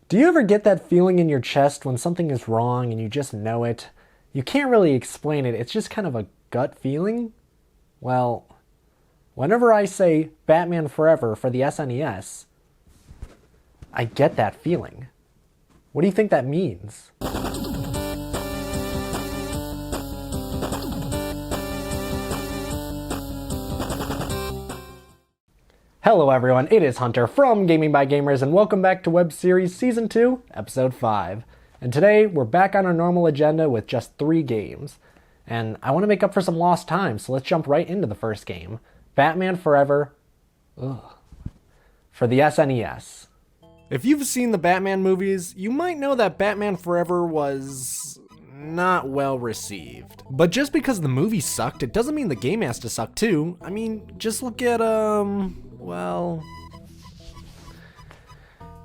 Do you ever get that feeling in your chest when something is wrong and you just know it? You can't really explain it, it's just kind of a gut feeling? Well, whenever I say Batman Forever for the SNES, I get that feeling. What do you think that means? Hello everyone, it is Hunter from Gaming by Gamers and welcome back to Web Series Season 2, Episode 5. And today we're back on our normal agenda with just 3 games. And I want to make up for some lost time, so let's jump right into the first game. Batman Forever for the SNES. If you've seen the Batman movies, you might know that Batman Forever was not well received. But just because the movie sucked, it doesn't mean the game has to suck too. I mean, just look at, well...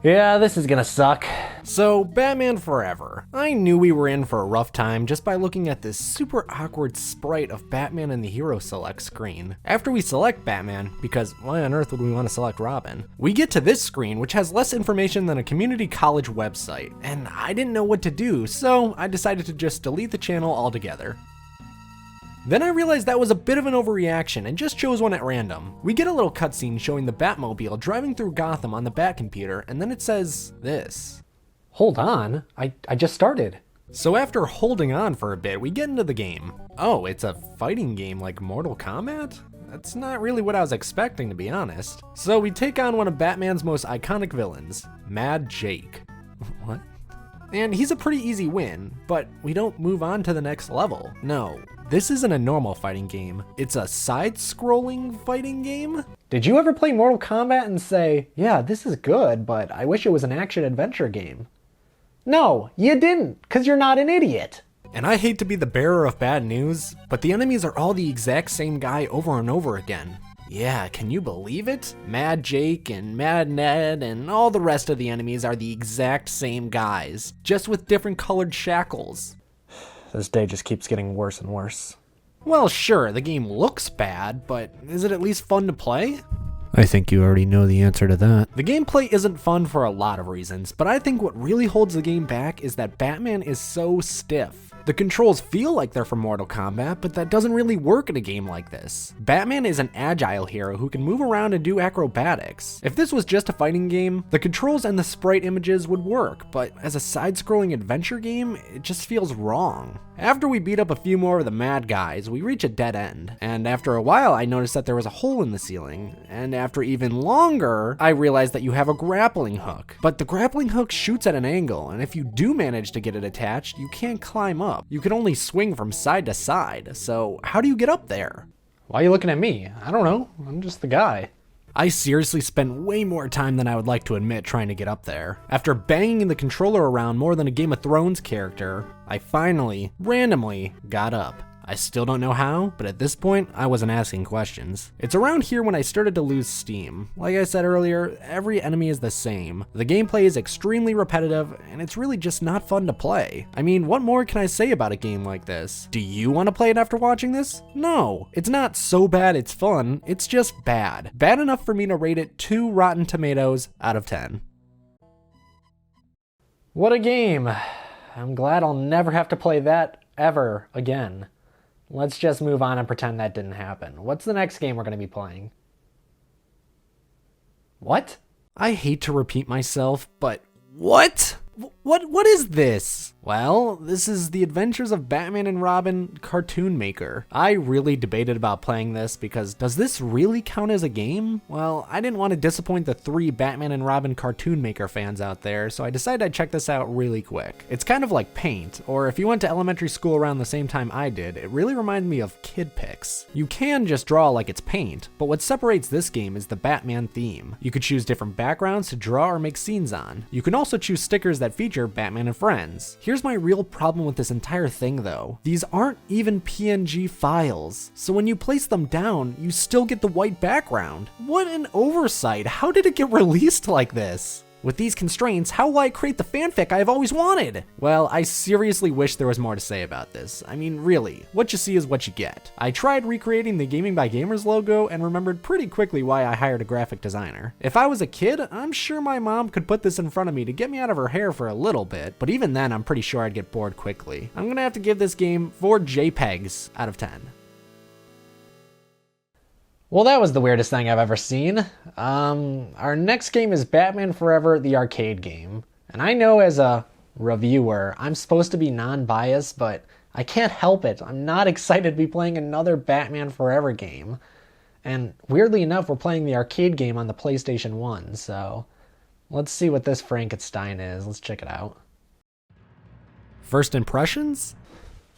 yeah, this is gonna suck. So, Batman Forever. I knew we were in for a rough time just by looking at this super awkward sprite of Batman in the Hero Select screen. After we select Batman, because why on earth would we want to select Robin? We get to this screen, which has less information than a community college website, and I didn't know what to do, so I decided to just delete the channel altogether. Then I realized that was a bit of an overreaction and just chose one at random. We get a little cutscene showing the Batmobile driving through Gotham on the Batcomputer, and then it says this. Hold on, I just started. So after holding on for a bit, we get into the game. Oh, it's a fighting game like Mortal Kombat? That's not really what I was expecting, to be honest. So we take on one of Batman's most iconic villains, Mad Jake. What? And he's a pretty easy win, but we don't move on to the next level. No. This isn't a normal fighting game, it's a side-scrolling fighting game? Did you ever play Mortal Kombat and say, yeah, this is good, but I wish it was an action-adventure game? No, you didn't, because you're not an idiot. And I hate to be the bearer of bad news, but the enemies are all the exact same guy over and over again. Yeah, can you believe it? Mad Jake and Mad Ned and all the rest of the enemies are the exact same guys, just with different colored shackles. This day just keeps getting worse and worse. Well, sure, the game looks bad, but is it at least fun to play? I think you already know the answer to that. The gameplay isn't fun for a lot of reasons, but I think what really holds the game back is that Batman is so stiff. The controls feel like they're from Mortal Kombat, but that doesn't really work in a game like this. Batman is an agile hero who can move around and do acrobatics. If this was just a fighting game, the controls and the sprite images would work, but as a side-scrolling adventure game, it just feels wrong. After we beat up a few more of the mad guys, we reach a dead end, and after a while I noticed that there was a hole in the ceiling, and after even longer, I realized that you have a grappling hook. But the grappling hook shoots at an angle, and if you do manage to get it attached, you can't climb up. You can only swing from side to side, so how do you get up there? Why are you looking at me? I don't know, I'm just the guy. I seriously spent way more time than I would like to admit trying to get up there. After banging the controller around more than a Game of Thrones character, I finally, randomly, got up. I still don't know how, but at this point, I wasn't asking questions. It's around here when I started to lose steam. Like I said earlier, every enemy is the same. The gameplay is extremely repetitive, and it's really just not fun to play. I mean, what more can I say about a game like this? Do you want to play it after watching this? No, it's not so bad it's fun, it's just bad. Bad enough for me to rate it 2 Rotten Tomatoes out of 10. What a game. I'm glad I'll never have to play that ever again. Let's just move on and pretend that didn't happen. What's the next game we're going to be playing? What? I hate to repeat myself, but what? What is this? Well, this is The Adventures of Batman and Robin Cartoon Maker. I really debated about playing this because does this really count as a game? Well, I didn't want to disappoint the 3 Batman and Robin Cartoon Maker fans out there, so I decided I'd check this out really quick. It's kind of like Paint, or if you went to elementary school around the same time I did, it really reminded me of Kid Pix. You can just draw like it's Paint, but what separates this game is the Batman theme. You could choose different backgrounds to draw or make scenes on. You can also choose stickers that feature Batman and friends. Here's my real problem with this entire thing though. These aren't even PNG files, so when you place them down, you still get the white background. What an oversight! How did it get released like this? With these constraints, how will I create the fanfic I've always wanted? Well, I seriously wish there was more to say about this. I mean, really, what you see is what you get. I tried recreating the Gaming by Gamers logo and remembered pretty quickly why I hired a graphic designer. If I was a kid, I'm sure my mom could put this in front of me to get me out of her hair for a little bit, but even then, I'm pretty sure I'd get bored quickly. I'm gonna have to give this game 4 JPEGs out of 10. Well, that was the weirdest thing I've ever seen. Our next game is Batman Forever, the arcade game. And I know as a reviewer, I'm supposed to be non-biased, but I can't help it. I'm not excited to be playing another Batman Forever game. And weirdly enough, we're playing the arcade game on the PlayStation 1, so let's see what this Frankenstein is. Let's check it out. First impressions?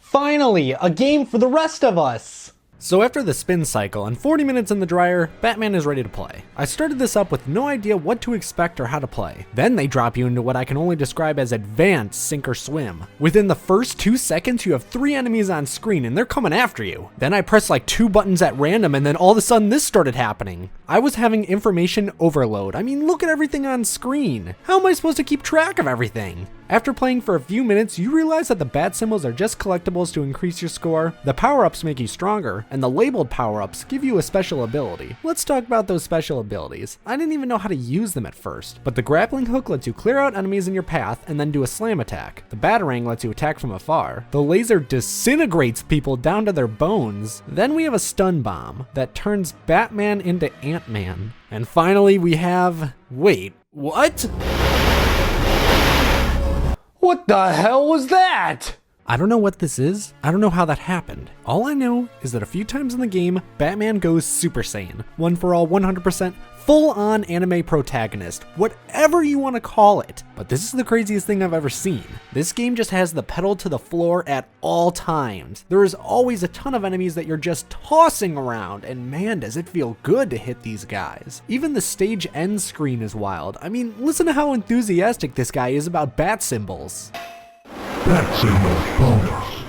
Finally, a game for the rest of us! So after the spin cycle and 40 minutes in the dryer, Batman is ready to play. I started this up with no idea what to expect or how to play. Then they drop you into what I can only describe as advanced sink or swim. Within the first 2 seconds, you have 3 enemies on screen and they're coming after you. Then I pressed like 2 buttons at random and then all of a sudden this started happening. I was having information overload. I mean, look at everything on screen. How am I supposed to keep track of everything? After playing for a few minutes, you realize that the bat symbols are just collectibles to increase your score, the power-ups make you stronger, and the labeled power-ups give you a special ability. Let's talk about those special abilities. I didn't even know how to use them at first, but the grappling hook lets you clear out enemies in your path and then do a slam attack. The batarang lets you attack from afar. The laser disintegrates people down to their bones. Then we have a stun bomb that turns Batman into Ant-Man. And finally we have... wait, what? What the hell was that? I don't know what this is. I don't know how that happened. All I know is that a few times in the game, Batman goes Super Saiyan. One for all, 100%, full-on anime protagonist, whatever you want to call it. But this is the craziest thing I've ever seen. This game just has the pedal to the floor at all times. There is always a ton of enemies that you're just tossing around, and man, does it feel good to hit these guys. Even the stage end screen is wild. I mean, listen to how enthusiastic this guy is about bat symbols. Bat symbols bonus.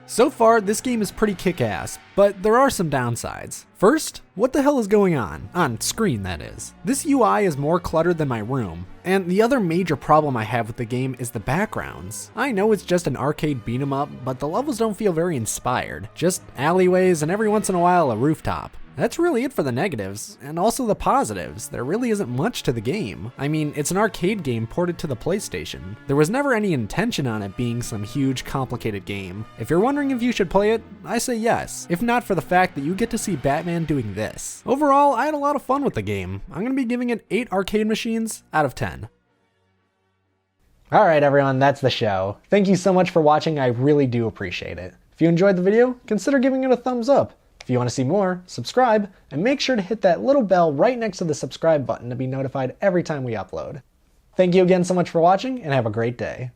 So far, this game is pretty kick-ass, but there are some downsides. First, what the hell is going on screen that is. This UI is more cluttered than my room, and the other major problem I have with the game is the backgrounds. I know it's just an arcade beat 'em up, but the levels don't feel very inspired. Just alleyways and every once in a while a rooftop. That's really it for the negatives, and also the positives. There really isn't much to the game. I mean, it's an arcade game ported to the PlayStation. There was never any intention on it being some huge, complicated game. If you're wondering if you should play it, I say yes, if not for the fact that you get to see Batman doing this. Overall, I had a lot of fun with the game. I'm gonna be giving it 8 arcade machines out of 10. Alright everyone, that's the show. Thank you so much for watching, I really do appreciate it. If you enjoyed the video, consider giving it a thumbs up. If you want to see more, subscribe, and make sure to hit that little bell right next to the subscribe button to be notified every time we upload. Thank you again so much for watching, and have a great day.